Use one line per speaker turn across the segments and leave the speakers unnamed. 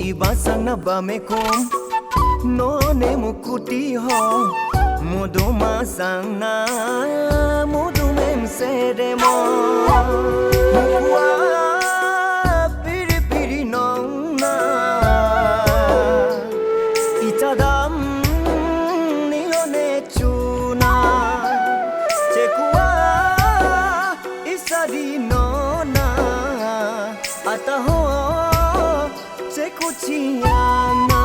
Ibasang na ba me kum no ne mukuti ho mudu masang na mudu mem sere mo mukua piri piri nong na itadam nione chuna chekua isadi no na ataho Kuchiyana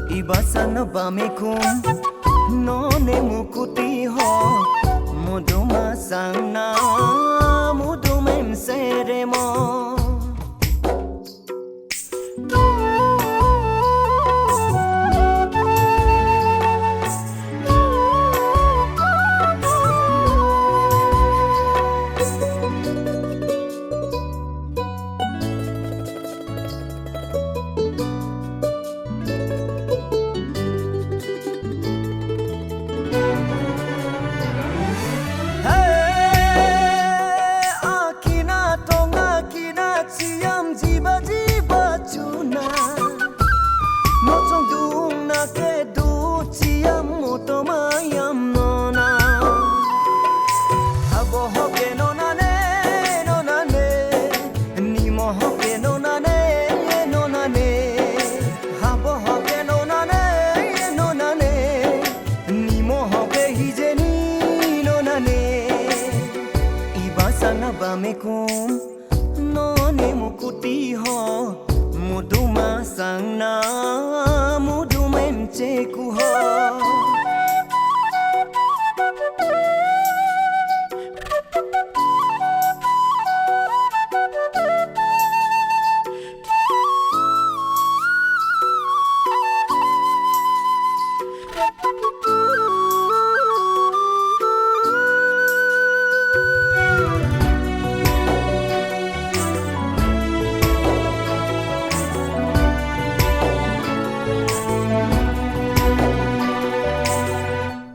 Ibasa na ba me kum no ne mukuti ho mudu masang na mudu mem sere mo